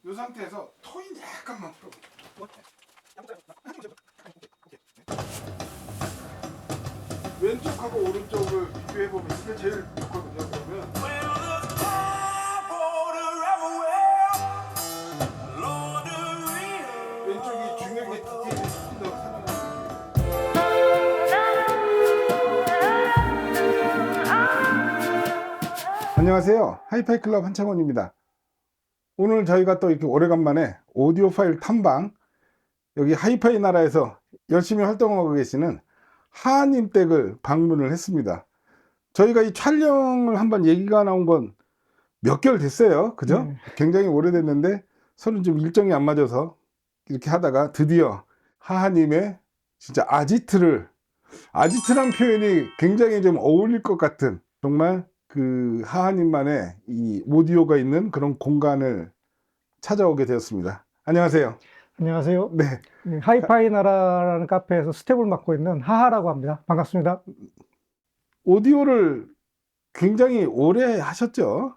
이 상태에서 토인 약간만 풀어. 왼쪽하고 오른쪽을 비교해 보면 이게 제일 좋거든요. 그러면 왼쪽이 중요하게 디테일이 조금 더 살아나는. 안녕하세요. 하이파이 클럽 한창원입니다. 오늘 저희가 또 이렇게 오래간만에 오디오 파일 탐방, 여기 하이파이 나라에서 열심히 활동하고 계시는 하하님 댁을 방문을 했습니다. 저희가 이 촬영을 한번 얘기가 나온 건 몇 개월 됐어요. 그죠? 굉장히 오래됐는데 서로 좀 일정이 안 맞아서 이렇게 하다가 드디어 하하님의 진짜 아지트란 표현이 굉장히 좀 어울릴 것 같은, 정말 그 하하님만의 이 오디오가 있는 그런 공간을 찾아오게 되었습니다. 안녕하세요. 안녕하세요. 네. 하이파이 나라라는 카페에서 스텝을 맡고 있는 하하라고 합니다. 반갑습니다. 오디오를 굉장히 오래 하셨죠?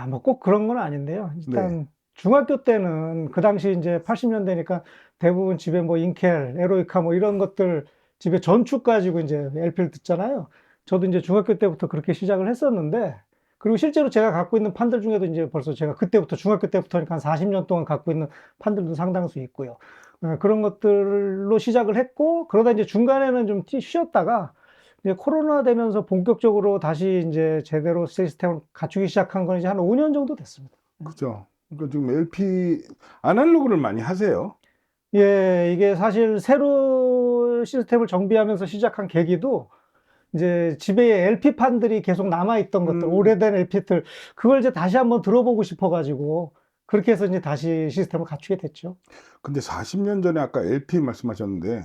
뭐 꼭 그런 건 아닌데요. 일단 중학교 때는 그 당시 이제 80년대니까 대부분 집에 뭐 인켈, 에로이카 뭐 이런 것들 집에 전축 가지고 이제 LP를 듣잖아요. 저도 이제 중학교 때부터 그렇게 시작을 했었는데, 그리고 실제로 제가 갖고 있는 판들 중에도 이제 벌써 제가 그때부터 중학교 때부터니까 한 40년 동안 갖고 있는 판들도 상당수 있고요. 그런 것들로 시작을 했고, 그러다 이제 중간에는 좀 쉬었다가 이제 코로나 되면서 본격적으로 다시 이제 제대로 시스템을 갖추기 시작한 건 이제 한 5년 정도 됐습니다. 그죠. 그러니까 지금 LP 아날로그를 많이 하세요. 예, 이게 사실 새로 시스템을 정비하면서 시작한 계기도 이제 집에 LP판들이 계속 남아있던 것들, 오래된 LP들, 그걸 이제 다시 한번 들어보고 싶어가지고, 그렇게 해서 이제 다시 시스템을 갖추게 됐죠. 근데 40년 전에 아까 LP 말씀하셨는데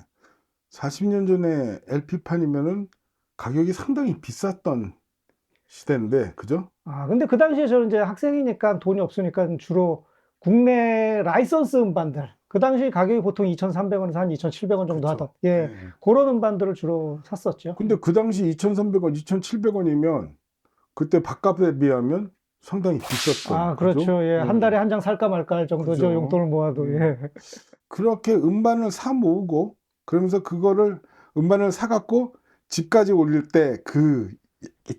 40년 전에 LP판이면은 가격이 상당히 비쌌던 시대인데, 그죠? 근데 그 당시에 저는 이제 학생이니까 돈이 없으니까 주로 국내 라이선스 음반들, 그 당시 가격이 보통 2,300원에서 한 2,700원 정도 하던, 예, 그런 음반들을 주로 샀었죠. 근데 그 당시 2,300원, 2,700원이면 그때 밥값에 비하면 상당히 비쌌던. 그렇죠. 그죠? 예, 한 달에 한 장 살까 말까 할 정도죠. 그죠. 용돈을 모아도. 예. 그렇게 음반을 사 모으고, 그러면서 그거를 음반을 사갖고 집까지 올릴 때 그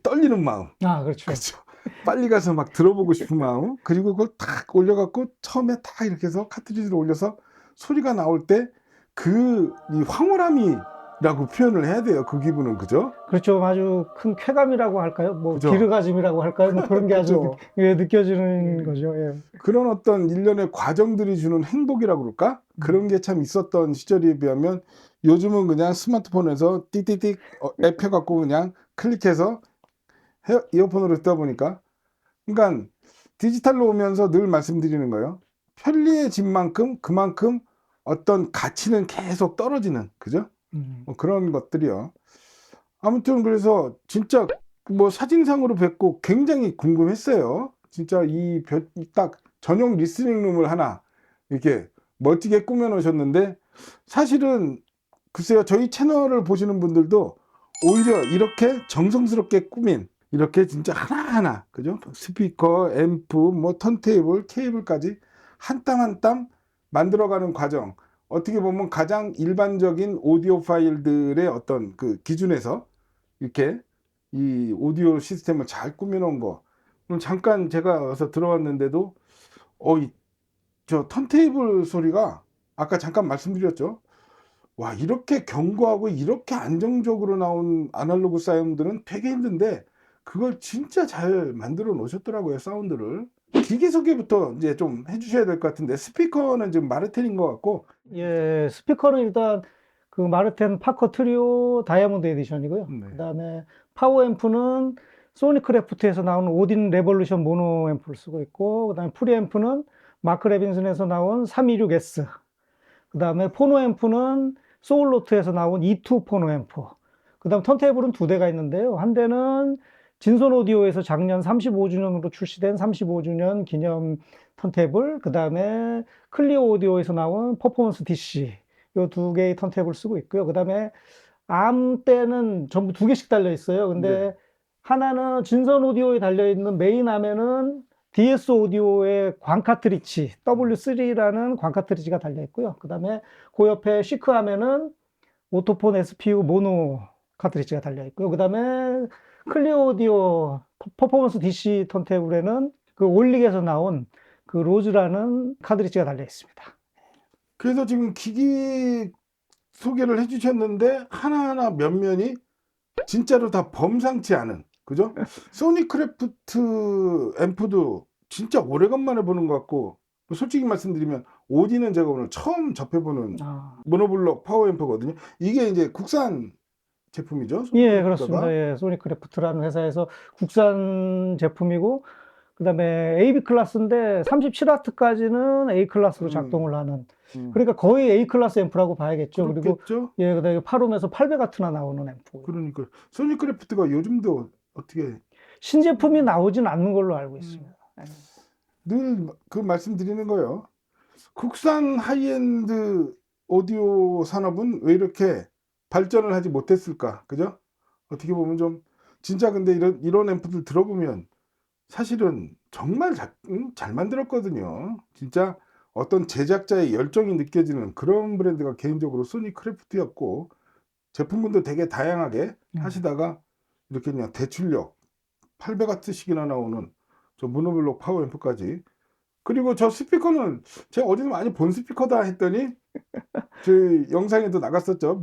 떨리는 마음. 그렇죠. 그죠. 빨리 가서 막 들어보고 싶은 마음. 그리고 그걸 탁 올려갖고 처음에 딱 이렇게 해서 카트리지를 올려서 소리가 나올 때 그 이 황홀함이라고 표현을 해야 돼요. 그 기분은. 그죠? 그렇죠. 아주 큰 쾌감이라고 할까요? 뭐 그죠. 기르가짐이라고 할까요? 뭐 그런 게 아주 그죠. 느껴지는 거죠. 예. 그런 어떤 일련의 과정들이 주는 행복이라고 그럴까? 그런 게 참 있었던 시절에 비하면 요즘은 그냥 스마트폰에서 띡띡띡 앱 해갖고 그냥 클릭해서 이어폰으로 듣다 보니까, 그러니까 디지털로 오면서 늘 말씀드리는 거예요. 편리해진 만큼 그만큼 어떤 가치는 계속 떨어지는, 그죠? 뭐 그런 것들이요. 아무튼 그래서 진짜 뭐 사진상으로 뵙고 굉장히 궁금했어요. 진짜 딱 전용 리스닝룸을 하나 이렇게 멋지게 꾸며 놓으셨는데, 사실은 글쎄요, 저희 채널을 보시는 분들도 오히려 이렇게 정성스럽게 꾸민, 이렇게 진짜 하나하나, 그죠? 스피커, 앰프, 뭐 턴테이블, 케이블까지 한 땀 한 땀 만들어가는 과정, 어떻게 보면 가장 일반적인 오디오 파일들의 어떤 그 기준에서 이렇게 이 오디오 시스템을 잘 꾸며놓은 거. 그럼 잠깐 제가 와서 들어왔는데도 저 턴테이블 소리가 아까 잠깐 말씀드렸죠. 와, 이렇게 견고하고 이렇게 안정적으로 나온 아날로그 사운드는 되게 힘든데 그걸 진짜 잘 만들어 놓으셨더라고요. 사운드를. 기기 소개부터 이제 좀 해주셔야 될 것 같은데, 스피커는 지금 마르텐인 것 같고. 예, 스피커는 일단 그 마르텐 파커 트리오 다이아몬드 에디션이고요. 그다음에 파워 앰프는 소니크래프트에서 나온 오딘 레볼루션 모노 앰프를 쓰고 있고, 그다음에 프리앰프는 마크 레빈슨에서 나온 326S, 그다음에 포노 앰프는 소울로트에서 나온 E2 포노 앰프, 그다음 턴테이블은 두 대가 있는데요. 한 대는 진손 오디오에서 작년 35주년으로 출시된 35주년 기념 턴테이블, 그다음에 클리오 오디오에서 나온 퍼포먼스 DC, 요 두 개의 턴테이블을 쓰고 있고요. 그다음에 암 때는 전부 두 개씩 달려 있어요. 근데 네. 하나는 진선 오디오에 달려 있는 메인 암에는 DS 오디오의 광 카트리지 W3라는 광 카트리지가 달려 있고요. 그다음에 그 옆에 시크 암에는 오토폰 SPU 모노 카트리지가 달려 있고요. 그다음에 클리어 오디오 퍼포먼스 DC 턴테이블에는 그 올릭에서 나온 그 로즈라는 카트리지가 달려 있습니다. 그래서 지금 기기 소개를 해주셨는데 하나하나 면면이 진짜로 다 범상치 않은, 그죠? 소니크래프트 앰프도 진짜 오래간만에 보는 것 같고, 솔직히 말씀드리면 오디는 제가 오늘 처음 접해보는 아, 모노블록 파워 앰프거든요. 이게 이제 국산 제품이죠, 예, 그렇습니다. 소니크래프트가. 예, 소니크래프트라는 회사에서 국산 제품이고, 그다음에 AB 클래스인데 37W까지는 A 클래스로 음, 작동을 하는. 음. 그러니까 거의 A 클래스 앰프라고 봐야겠죠. 그리고 그렇겠죠? 예, 그다음에 8옴에서 800W나 나오는 앰프고요. 그러니까 소니크래프트가 요즘도 어떻게 신제품이 나오진 않는 걸로 알고 있습니다. 예. 늘 그 말씀드리는 거예요. 국산 하이엔드 오디오 산업은 왜 이렇게 발전을 하지 못했을까? 그죠? 어떻게 보면 좀 진짜 근데 이런 앰프들 들어보면 사실은 정말 잘 만들었거든요. 진짜 어떤 제작자의 열정이 느껴지는 그런 브랜드가 개인적으로 소니크래프트였고, 제품군도 되게 다양하게 하시다가 이렇게 그냥 대출력 800W씩이나 나오는 저 모노블록 파워 앰프까지. 그리고 저 스피커는 제가 어디서 많이 본 스피커다 했더니 저희 영상에도 나갔었죠.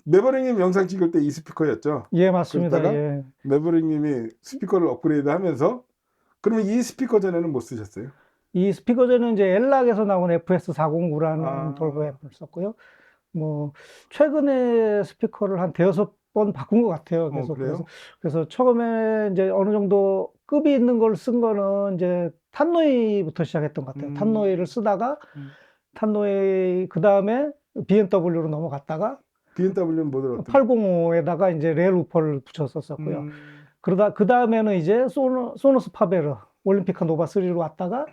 매버릭님 영상 찍을 때 이 스피커였죠. 예, 맞습니다. 그러다가 예. 매버릭님이 스피커를 업그레이드 하면서, 그러면 이 스피커 전에는 못 쓰셨어요? 이 스피커 전에는 이제 엘락에서 나온 FS409라는 돌보 아, 앰프를 썼고요. 뭐 최근에 스피커를 한 대여섯 번 바꾼 것 같아요. 계속 그래요? 그래서 처음에 이제 어느 정도 급이 있는 걸 쓴 거는 이제 탄노이부터 시작했던 것 같아요. 탄노이를 음, 쓰다가 음. 탄노이 그 다음에 BMW로 넘어갔다가 BMW는 뭐들 어떤? 805에다가 이제 레일 우퍼를 붙였었고요. 음, 그러다 그 다음에는 이제 소노스 파베르 올림피카 노바 3로 왔다가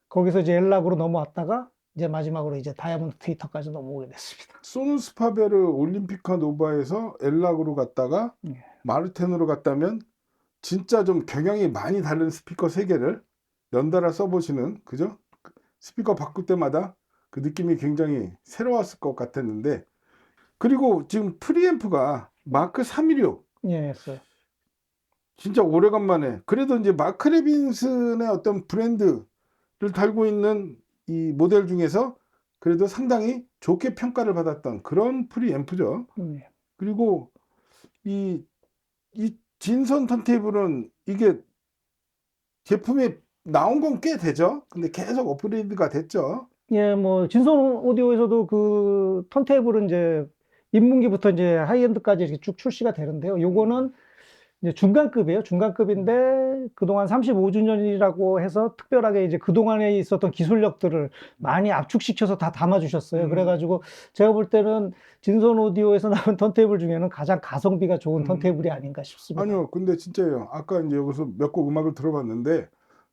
거기서 이제 엘락으로 넘어왔다가 이제 마지막으로 이제 다이아몬드 트위터까지 넘어오게 됐습니다. 소누스 파베르 올림피카 노바에서 엘락으로 갔다가 예. 마르텐으로 갔다면 진짜 좀 경향이 많이 다른 스피커 세 개를 연달아 써보시는, 그죠? 스피커 바꿀 때마다 그 느낌이 굉장히 새로웠을 것 같았는데, 그리고 지금 프리앰프가 마크 316 예, 했어요. 진짜 오래간만에, 그래도 이제 마크 레빈슨의 어떤 브랜드를 달고 있는 이 모델 중에서 그래도 상당히 좋게 평가를 받았던 그런 프리앰프죠. 예. 그리고 이, 이 진선 턴테이블은 이게 제품이 나온 건 꽤 되죠. 근데 계속 업그레이드가 됐죠. 예, 뭐 진선 오디오에서도 그 턴테이블은 이제 입문기부터 이제 하이엔드까지 이렇게 쭉 출시가 되는데요. 요거는 이제 중간급이에요. 중간급인데 그동안 35주년이라고 해서 특별하게 이제 그동안에 있었던 기술력들을 많이 압축시켜서 다 담아주셨어요. 그래가지고 제가 볼 때는 진선 오디오에서 나온 턴테이블 중에는 가장 가성비가 좋은 턴테이블이 아닌가 싶습니다. 아니요, 근데 진짜요. 아까 이제 여기서 몇 곡 음악을 들어봤는데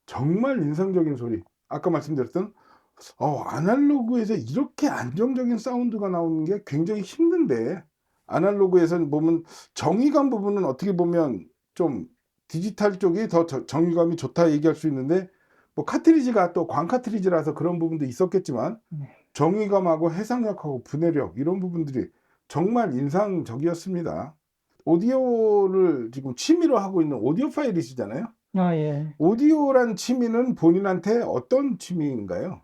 정말 인상적인 소리. 아까 말씀드렸던 아날로그에서 이렇게 안정적인 사운드가 나오는 게 굉장히 힘든데, 아날로그에서는 보면 정의감 부분은 어떻게 보면 좀 디지털 쪽이 더 정의감이 좋다 얘기할 수 있는데, 뭐 카트리지가 또 광 카트리지라서 그런 부분도 있었겠지만 정의감하고 해상력하고 분해력 이런 부분들이 정말 인상적이었습니다. 오디오를 지금 취미로 하고 있는 오디오파일이시잖아요. 아, 예. 오디오란 취미는 본인한테 어떤 취미인가요?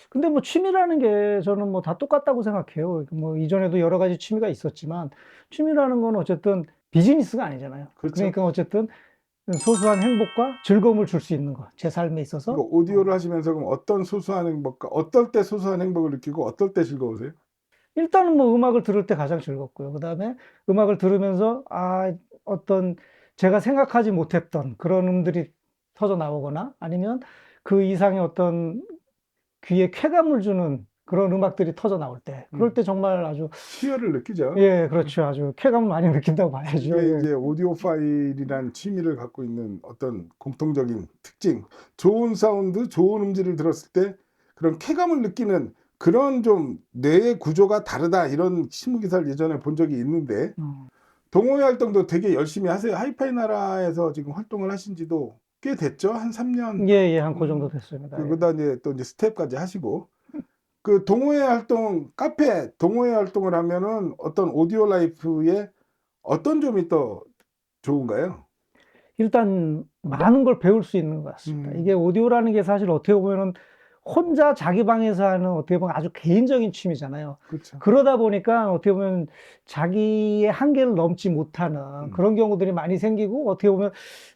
근데 뭐 취미라는 게 저는 뭐 다 똑같다고 생각해요. 뭐 이전에도 여러 가지 취미가 있었지만 취미라는 건 어쨌든 비즈니스가 아니잖아요. 그렇죠. 그러니까 어쨌든 소소한 행복과 즐거움을 줄 수 있는 것, 제 삶에 있어서. 그러니까 오디오를 하시면서 그럼 어떤 소소한 행복과 어떨 때 소소한 행복을 느끼고 어떨 때 즐거우세요? 일단은 뭐 음악을 들을 때 가장 즐겁고요. 그다음에 음악을 들으면서 어떤 제가 생각하지 못했던 그런 음들이 터져 나오거나 아니면 그 이상의 어떤 귀에 쾌감을 주는 그런 음악들이 터져 나올 때, 그럴 음, 때 정말 아주, 희열을 느끼죠. 예, 그렇죠. 아주 쾌감을 많이 느낀다고 봐야죠. 이게 예. 이제 오디오 파일이란 취미를 갖고 있는 어떤 공통적인 특징. 좋은 사운드, 좋은 음질을 들었을 때 그런 쾌감을 느끼는 그런 좀 뇌의 구조가 다르다 이런 신문 기사를 예전에 본 적이 있는데 동호회 활동도 되게 열심히 하세요. 하이파이 나라에서 지금 활동을 하신 지도 꽤 됐죠? 한 3년. 예, 예, 한 그 정도 됐습니다. 예. 그러다 이제 또 이제 스텝까지 하시고 그 동호회 활동, 카페 동호회 활동을 하면은 어떤 오디오 라이프에 어떤 점이 또 좋은가요? 일단 많은 걸 배울 수 있는 것 같습니다. 이게 오디오라는 게 사실 어떻게 보면은 혼자 자기 방에서 하는 어떻게 보면 아주 개인적인 취미잖아요. 그렇죠. 그러다 보니까 어떻게 보면 자기의 한계를 넘지 못하는 그런 경우들이 많이 생기고 어떻게 보면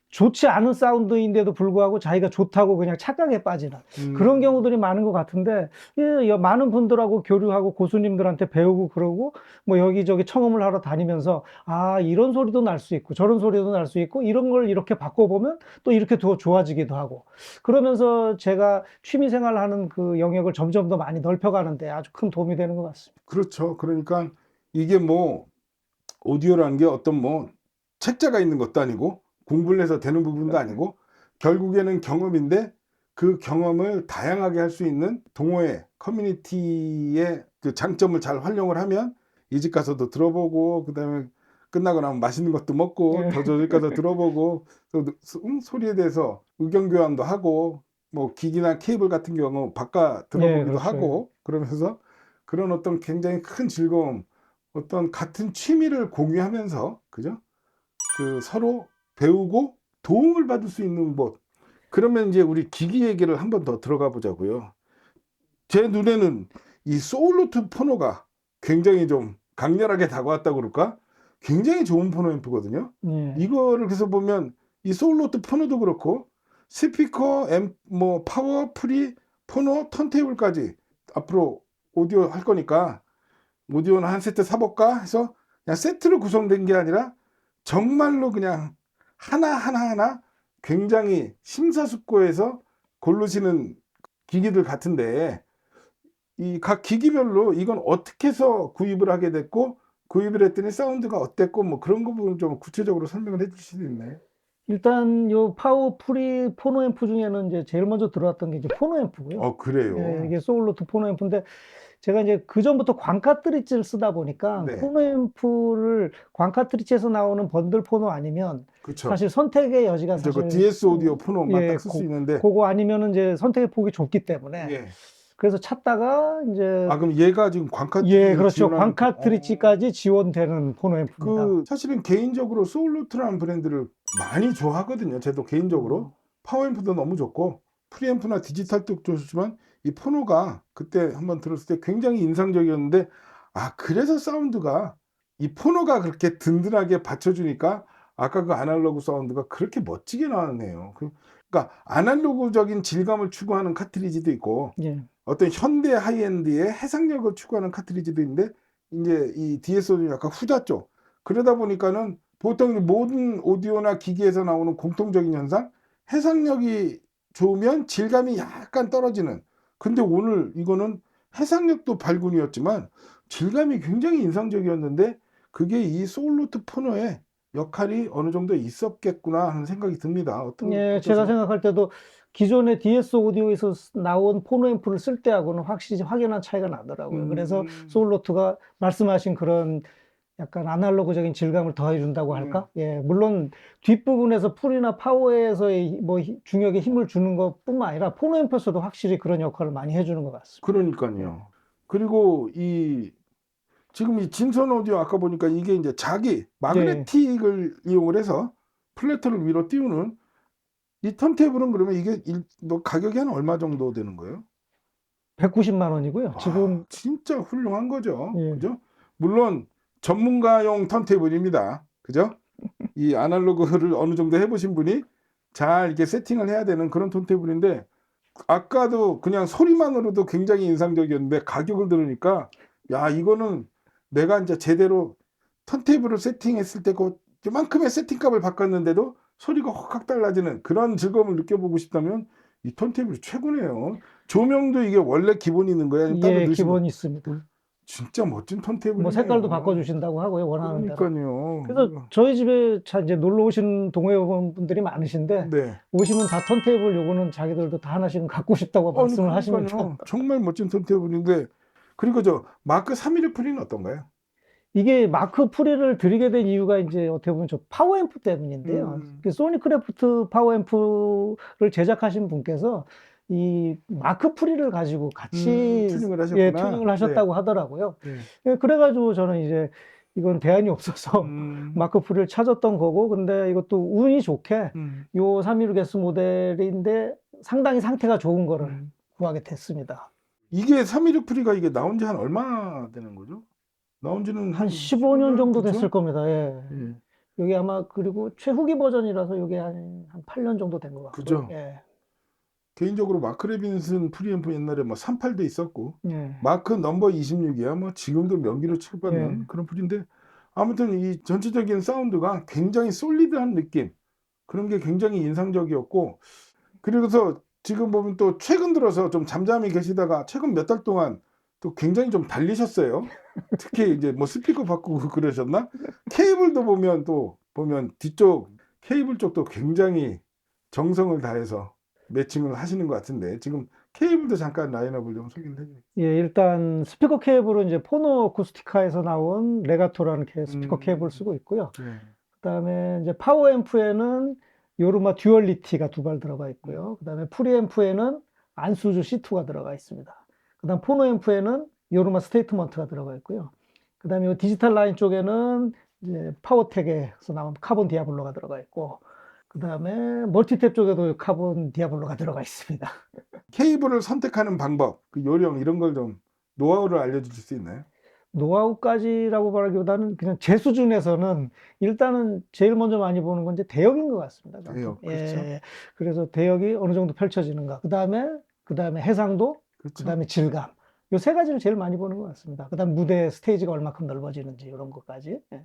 좋지 않은 사운드인데도 불구하고 자기가 좋다고 그냥 착각에 빠지는 그런 경우들이 많은 것 같은데, 예, 많은 분들하고 교류하고 고수님들한테 배우고 그러고 뭐 여기저기 청음을 하러 다니면서 아, 이런 소리도 날 수 있고 저런 소리도 날 수 있고 이런 걸 이렇게 바꿔보면 또 이렇게 더 좋아지기도 하고 그러면서 제가 취미생활 하는 그 영역을 점점 더 많이 넓혀가는데 아주 큰 도움이 되는 것 같습니다. 그렇죠. 그러니까 이게 뭐 오디오라는 게 어떤 뭐 책자가 있는 것도 아니고 공부를 해서 되는 부분도 아니고 결국에는 경험인데 그 경험을 다양하게 할 수 있는 동호회 커뮤니티의 그 장점을 잘 활용을 하면 이 집 가서도 들어보고 그다음에 끝나고 나면 맛있는 것도 먹고 예. 더 저집 가서 들어보고 또 소리에 대해서 의견 교환도 하고 뭐 기기나 케이블 같은 경우 바꿔 들어보기도 그렇죠. 하고 그러면서 그런 어떤 굉장히 큰 즐거움 어떤 같은 취미를 공유하면서 그죠? 그 서로 배우고 도움을 받을 수 있는 것. 그러면 이제 우리 기기 얘기를 한 번 더 들어가 보자고요. 제 눈에는 이 소울루트 포노가 굉장히 좀 강렬하게 다가왔다고 그럴까? 굉장히 좋은 포노 앰프거든요. 예. 이거를 그래서 보면 이 소울루트 포노도 그렇고 스피커, 뭐 파워, 프리, 포노, 턴테이블까지 앞으로 오디오 할 거니까 오디오는 한 세트 사볼까 해서 그냥 세트로 구성된 게 아니라 정말로 그냥 하나하나 굉장히 심사숙고해서 고르시는 기기들 같은데 이 각 기기별로 이건 어떻게 해서 구입을 하게 됐고 구입을 했더니 사운드가 어땠고 뭐 그런 거 부분 좀 구체적으로 설명을 해 주실 수 있나요? 일단 요 파워 프리 포노 앰프 중에는 이제 제일 먼저 들어왔던 게 이제 포노 앰프고요. 그래요. 예, 이게 소울루트 포노 앰프인데 제가 이제 그전부터 광카트리지를 쓰다 보니까 네. 포노 앰프를 광카트리지에서 나오는 번들 포노 아니면 그렇죠. 사실 선택의 여지가 그 사실 DS 오디오 포노만 예, 딱 쓸 수 있는데 그거 아니면은 이제 선택의 폭이 좁기 때문에 예. 그래서 찾다가 이제 그럼 얘가 지금 예, 광카트리지를 그렇죠. 지원하는 광카트리지까지 지원되는 포노 앰프입니다. 그 사실은 개인적으로 소울루트라는 브랜드를 많이 좋아하거든요. 저도 개인적으로 파워앰프도 너무 좋고 프리앰프나 디지털 쪽도 좋지만 이 포노가 그때 한번 들었을 때 굉장히 인상적이었는데 그래서 사운드가 이 포노가 그렇게 든든하게 받쳐주니까 아까 그 아날로그 사운드가 그렇게 멋지게 나왔네요. 그러니까 아날로그적인 질감을 추구하는 카트리지도 있고 예. 어떤 현대 하이엔드의 해상력을 추구하는 카트리지도 있는데 이제 이 DSO는 약간 후자 쪽. 그러다 보니까는 보통 모든 오디오나 기기에서 나오는 공통적인 현상, 해상력이 좋으면 질감이 약간 떨어지는. 근데 오늘 이거는 해상력도 발군이었지만 질감이 굉장히 인상적이었는데 그게 이 소울루트 포노의 역할이 어느 정도 있었겠구나 하는 생각이 듭니다. 예, 제가 어떠세요? 생각할 때도 기존의 DS 오디오에서 나온 포노 앰프를 쓸 때하고는 확실히 확연한 차이가 나더라고요. 그래서 소울루트가 말씀하신 그런 약간 아날로그적인 질감을 더해준다고 할까? 예, 물론 뒷부분에서 풀이나 파워에서의 뭐 중역에 힘을 주는 것뿐만 아니라 포노 앰프에서도 확실히 그런 역할을 많이 해주는 것 같습니다. 그러니까요. 그리고 지금 이 진선 오디오 아까 보니까 이게 이제 자기 마그네틱을 이용을 해서 플래터를 위로 띄우는 이 턴테이블은 그러면 이게 뭐 가격이 한 얼마 정도 되는 거예요? 190만 원이고요. 지금 진짜 훌륭한 거죠. 예. 그죠? 물론 전문가용 턴테이블입니다. 그죠? 이 아날로그를 어느 정도 해보신 분이 잘 이렇게 세팅을 해야 되는 그런 턴테이블인데 아까도 그냥 소리만으로도 굉장히 인상적이었는데 가격을 들으니까 야 이거는 내가 이제 제대로 턴테이블을 세팅했을 때 그만큼의 세팅값을 바꿨는데도 소리가 확 달라지는 그런 즐거움을 느껴보고 싶다면 이 턴테이블이 최고네요. 조명도 이게 원래 기본이 있는 거예요? 아니면 따로 예, 넣으신 기본이 거? 있습니다. 진짜 멋진 뭐 턴테이블이네요. 색깔도 바꿔주신다고 하고요, 원하는 대로. 그러니까요. 그래서 저희 집에 이제 놀러 오신 동호회원분들이 많으신데, 네. 오시면 다 턴테이블 요거는 자기들도 다 하나씩은 갖고 싶다고 아니, 말씀을 하십니다. 그러니까요. 정말 멋진 턴테이블인데, 그리고 저 마크 316프리는 어떤가요? 이게 마크 프리를 드리게 된 이유가 이제 어떻게 보면 저 파워앰프 때문인데요. 음. 그 소니크래프트 파워앰프를 제작하신 분께서 이 마크 프리를 가지고 같이 튜닝을 예, 하셨구나. 튜닝을 하셨다고 하더라고요. 네. 예, 그래가지고 저는 이제 이건 대안이 없어서 마크 프리를 찾았던 거고, 근데 이것도 운이 좋게 요 316S 모델인데 상당히 상태가 좋은 거를 구하게 됐습니다. 이게 316프리가 이게 나온 지 한 얼마 되는 거죠? 나온 지는 한 15년 정도 그죠? 됐을 겁니다. 예. 예. 여기 아마 그리고 최후기 버전이라서 이게 한 8년 정도 된 것 같고요. 그죠? 예. 개인적으로 마크 레빈슨 프리앰프 옛날에 뭐 38도 있었고, 예. 마크 넘버 26이야 뭐 지금도 명기로 취급받는 예. 그런 프리인데, 아무튼 이 전체적인 사운드가 굉장히 솔리드한 느낌, 그런 게 굉장히 인상적이었고, 그리고서 지금 보면 또 최근 들어서 좀 잠잠히 계시다가 최근 몇 달 동안 또 굉장히 좀 달리셨어요. 특히 이제 뭐 스피커 바꾸고 그러셨나? 케이블도 보면 뒤쪽 케이블 쪽도 굉장히 정성을 다해서 매칭을 하시는 것 같은데, 지금 케이블도 잠깐 라인업을 좀 소개를 해주세요. 예, 일단 스피커 케이블은 이제 포노 어쿠스티카에서 나온 레가토라는 스피커 케이블을 쓰고 있고요. 네. 그다음에 이제 파워 앰프에는 요르마 듀얼리티가 두 발 들어가 있고요. 그다음에 프리앰프에는 안수주 C2가 들어가 있습니다. 그다음 포노 앰프에는 요르마 스테이트먼트가 들어가 있고요. 그다음에 요 디지털 라인 쪽에는 이제 파워텍에서 나온 카본 디아블로가 들어가 있고, 그다음에 멀티탭 쪽에도 카본 디아블로가 들어가 있습니다. 케이블을 선택하는 방법, 그 요령 이런 걸 좀 노하우를 알려주실 수 있나요? 노하우까지라고 말하기보다는 그냥 제 수준에서는 일단은 제일 먼저 많이 보는 건 이제 대역인 것 같습니다. 저는. 대역, 예, 그렇죠. 그래서 대역이 어느 정도 펼쳐지는가. 그다음에 해상도, 그렇죠. 그다음에 질감. 요 세 가지를 제일 많이 보는 것 같습니다. 그다음 무대 스테이지가 얼마큼 넓어지는지 이런 것까지. 예.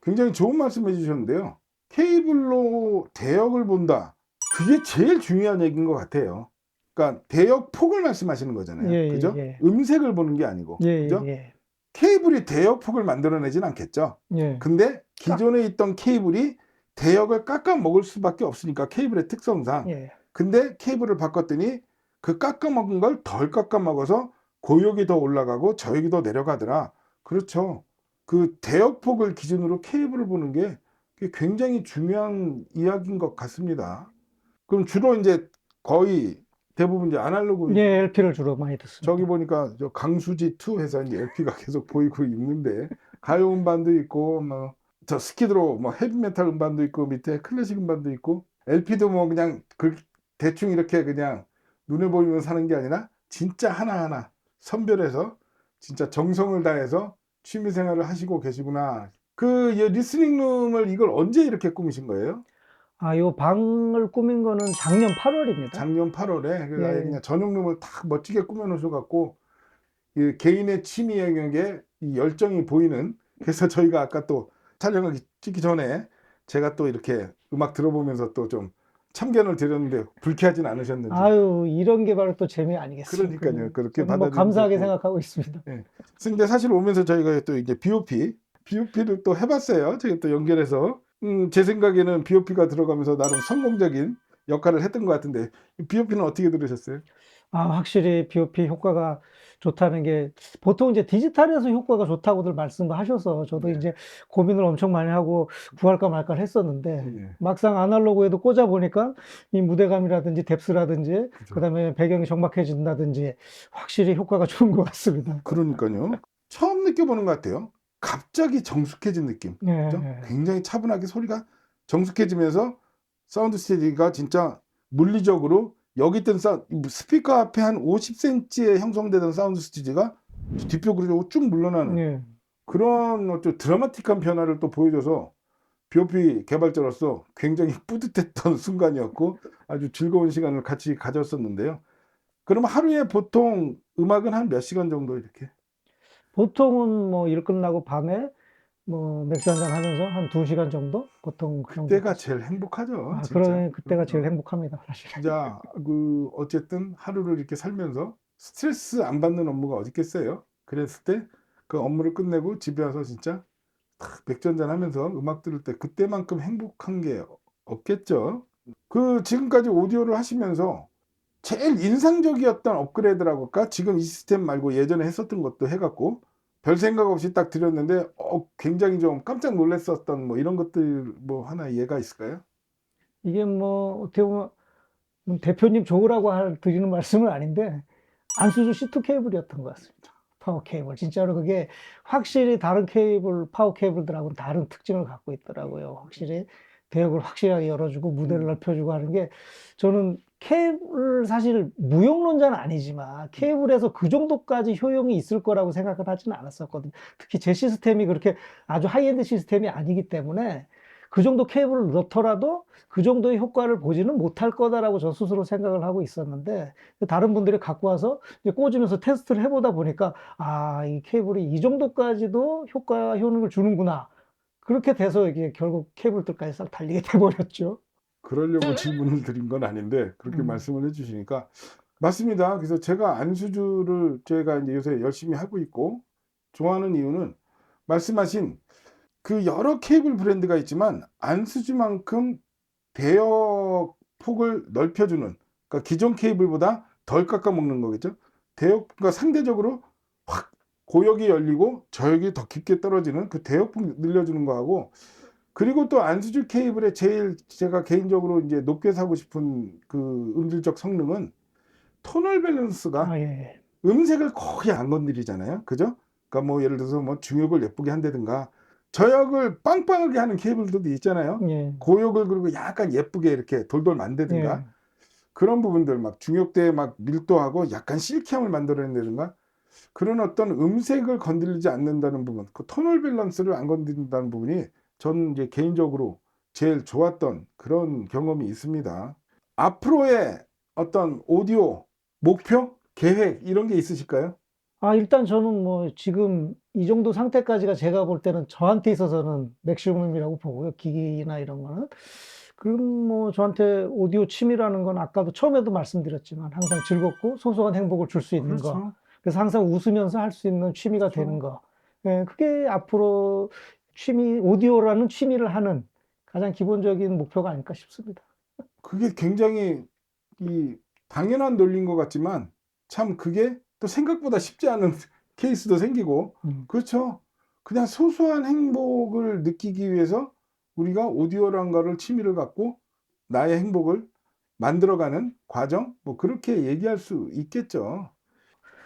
굉장히 좋은 말씀 해주셨는데요. 케이블로 대역을 본다. 그게 제일 중요한 얘기인 것 같아요. 그러니까 대역 폭을 말씀하시는 거잖아요. 예, 그죠? 예. 음색을 보는 게 아니고. 예, 그죠? 예. 케이블이 대역 폭을 만들어내진 않겠죠. 예. 근데 기존에 있던 케이블이 대역을 깎아 먹을 수밖에 없으니까, 케이블의 특성상. 예. 근데 케이블을 바꿨더니 그 깎아 먹은 걸 덜 깎아 먹어서 고역이 더 올라가고 저역이 더 내려가더라. 그렇죠. 그 대역폭을 기준으로 케이블을 보는 게 굉장히 중요한 이야기인 것 같습니다. 그럼 주로 이제 거의 대부분 이제 아날로그, 예, LP를 주로 많이 듣습니다. 저기 보니까 저 강수지 2 해서 이제 LP가 계속 보이고 있는데, 가요 음반도 있고 뭐 저 스키드로 뭐 헤비메탈 음반도 있고 밑에 클래식 음반도 있고, LP도 뭐 그냥 대충 이렇게 그냥 눈에 보이면 사는 게 아니라 진짜 하나하나 선별해서 진짜 정성을 다해서 취미 생활을 하시고 계시구나. 그 리스닝 룸을 이걸 언제 이렇게 꾸미신 거예요? 아, 요 방을 꾸민 거는 작년 8월입니다. 작년 8월에 그 아예 예. 그냥 전용 룸을 딱 멋지게 꾸며 놓으셔 갖고 이 개인의 취미 영역에 이 열정이 보이는, 그래서 저희가 아까 또 촬영을 찍기 전에 제가 또 이렇게 음악 들어보면서 또 좀 참견을 드렸는데 불쾌하진 않으셨는지. 아유, 이런 게 바로 또 재미 아니겠습니까? 그러니까요. 그렇게 저는 뭐 받아들이고 감사하게 있고. 생각하고 있습니다. 예. 근데 사실 오면서 저희가 또 이제 BOP를 또 해봤어요. 제가 또 연결해서. 제 생각에는 BOP가 들어가면서 나름 성공적인 역할을 했던 것 같은데, BOP는 어떻게 들으셨어요? 아, 확실히 BOP 효과가 좋다는 게, 보통 이제 디지털에서 효과가 좋다고들 말씀을 하셔서 저도 네. 이제 고민을 엄청 많이 하고 구할까 말까 했었는데, 예. 막상 아날로그에도 꽂아 보니까 이 무대감이라든지 뎁스라든지 그죠. 그다음에 배경이 적막해진다든지 확실히 효과가 좋은 것 같습니다. 그러니까요. 처음 느껴보는 것 같아요. 갑자기 정숙해진 느낌. 예, 그죠? 예. 굉장히 차분하게 소리가 정숙해지면서 사운드 스테디가 진짜 물리적으로 여기 있던 스피커 앞에 한 50cm에 형성되던 사운드 스테디가 뒷벽으로 쭉 물러나는 예. 그런 좀 드라마틱한 변화를 또 보여줘서 BOP 개발자로서 굉장히 뿌듯했던 순간이었고, 아주 즐거운 시간을 같이 가졌었는데요. 그럼 하루에 보통 음악은 한 몇 시간 정도 이렇게? 보통은 뭐 일 끝나고 밤에 뭐 맥주 한잔 하면서 한 2시간 정도? 보통 그 정도. 그때가 제일 행복하죠. 아, 진짜. 그때가 제일 그럼요. 행복합니다, 사실. 진짜 어쨌든 하루를 이렇게 살면서 스트레스 안 받는 업무가 어디 있겠어요. 그랬을 때 그 업무를 끝내고 집에 와서 진짜 탁 맥주 한잔 하면서 음악 들을 때 그때만큼 행복한 게 없겠죠. 그 지금까지 오디오를 하시면서 제일 인상적이었던 업그레이드라고 할까? 지금 이 시스템 말고 예전에 했었던 것도 해갖고 별 생각 없이 딱 드렸는데 굉장히 좀 깜짝 놀랐었던 뭐 이런 것들 뭐 하나 예가 있을까요? 이게 뭐 어떻게 보면 대표님 좋으라고 드리는 말씀은 아닌데 안수주 C2 케이블이었던 것 같습니다. 파워 케이블. 진짜로 그게 확실히 다른 케이블, 파워 케이블들하고는 다른 특징을 갖고 있더라고요. 확실히 대역을 확실하게 열어주고 무대를 넓혀주고 하는 게 저는 케이블 사실 무용론자는 아니지만 케이블에서 그 정도까지 효용이 있을 거라고 생각을 하지는 않았었거든요. 특히 제 시스템이 그렇게 아주 하이엔드 시스템이 아니기 때문에 그 정도 케이블을 넣더라도 그 정도의 효과를 보지는 못할 거다라고 저 스스로 생각을 하고 있었는데 다른 분들이 갖고 와서 이제 꽂으면서 테스트를 해보다 보니까 아, 이 케이블이 이 정도까지도 효능을 주는구나. 그렇게 돼서 이게 결국 케이블들까지 싹 달리게 돼버렸죠. 그러려고 질문을 드린 건 아닌데 그렇게 음. 말씀을 해주시니까 맞습니다. 그래서 제가 안수주를 제가 이제 요새 열심히 하고 있고 좋아하는 이유는 말씀하신 그 여러 케이블 브랜드가 있지만 안수주만큼 대역 폭을 넓혀주는, 그러니까 기존 케이블보다 덜 깎아먹는 거겠죠. 대역, 그러니까 상대적으로 확 고역이 열리고 저역이 더 깊게 떨어지는 그 대역폭 늘려주는 거하고, 그리고 또 안수주 케이블의 제일 제가 개인적으로 이제 높게 사고 싶은 그 음질적 성능은 토널 밸런스가 아, 예. 음색을 거의 안 건드리잖아요. 그죠? 그러니까 뭐 예를 들어서 뭐 중역을 예쁘게 한다든가 저역을 빵빵하게 하는 케이블들도 있잖아요. 예. 고역을 그리고 약간 예쁘게 이렇게 돌돌 만들든가 예. 그런 부분들 막 중역대에 막 밀도하고 약간 실키함을 만들어낸다든가 그런 어떤 음색을 건드리지 않는다는 부분, 그 토널 밸런스를 안 건드린다는 부분이 저는 이제 개인적으로 제일 좋았던 그런 경험이 있습니다. 앞으로의 어떤 오디오 목표, 계획 이런 게 있으실까요? 아, 일단 저는 뭐 지금 이 정도 상태까지가 제가 볼 때는 저한테 있어서는 맥시멈이라고 보고요. 기기나 이런 거는. 그럼 뭐 저한테 오디오 취미라는 건 아까도 처음에도 말씀드렸지만 항상 즐겁고 소소한 행복을 줄 수 있는 거. 그렇죠. 그래서 항상 웃으면서 할 수 있는 취미가 되는 그렇죠. 거. 예, 그게 앞으로 오디오라는 취미를 하는 가장 기본적인 목표가 아닐까 싶습니다. 그게 굉장히 이 당연한 논리인 것 같지만 참 그게 또 생각보다 쉽지 않은 케이스도 생기고 그렇죠. 그냥 소소한 행복을 느끼기 위해서 우리가 오디오란 거를 취미를 갖고 나의 행복을 만들어가는 과정 뭐 그렇게 얘기할 수 있겠죠.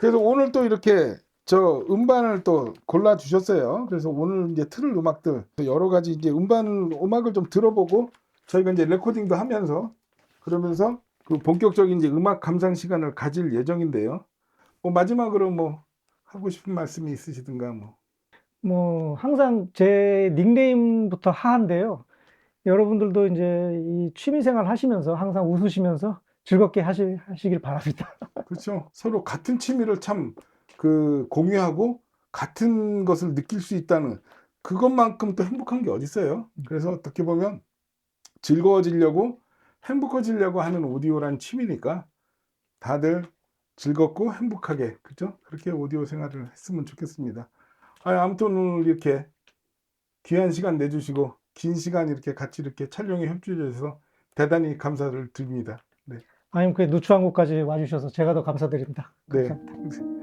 그래서 오늘 또 이렇게 저 음반을 또 골라 주셨어요. 그래서 오늘 이제 틀을 음악들 여러 가지 이제 음악을 좀 들어보고 저희가 이제 레코딩도 하면서 그러면서 그 본격적인 이제 음악 감상 시간을 가질 예정인데요. 뭐 마지막으로 뭐 하고 싶은 말씀이 있으시든가 뭐. 뭐 항상 제 닉네임부터 하한데요. 여러분들도 이제 이 취미생활 하시면서 항상 웃으시면서 즐겁게 하시길 바랍니다. 그렇죠. 서로 같은 취미를 참 그 공유하고 같은 것을 느낄 수 있다는 그것만큼 또 행복한 게 어디 있어요. 그래서 어떻게 보면 즐거워지려고 행복해지려고 하는 오디오란 취미니까 다들 즐겁고 행복하게 그죠? 그렇게 오디오 생활을 했으면 좋겠습니다. 아무튼 오늘 이렇게 귀한 시간 내주시고 긴 시간 이렇게 같이 이렇게 촬영에 협조해 주셔서 대단히 감사를 드립니다. 네. 아니면 그 누추한 곳까지 와주셔서 제가 더 감사드립니다. 네. 감사합니다.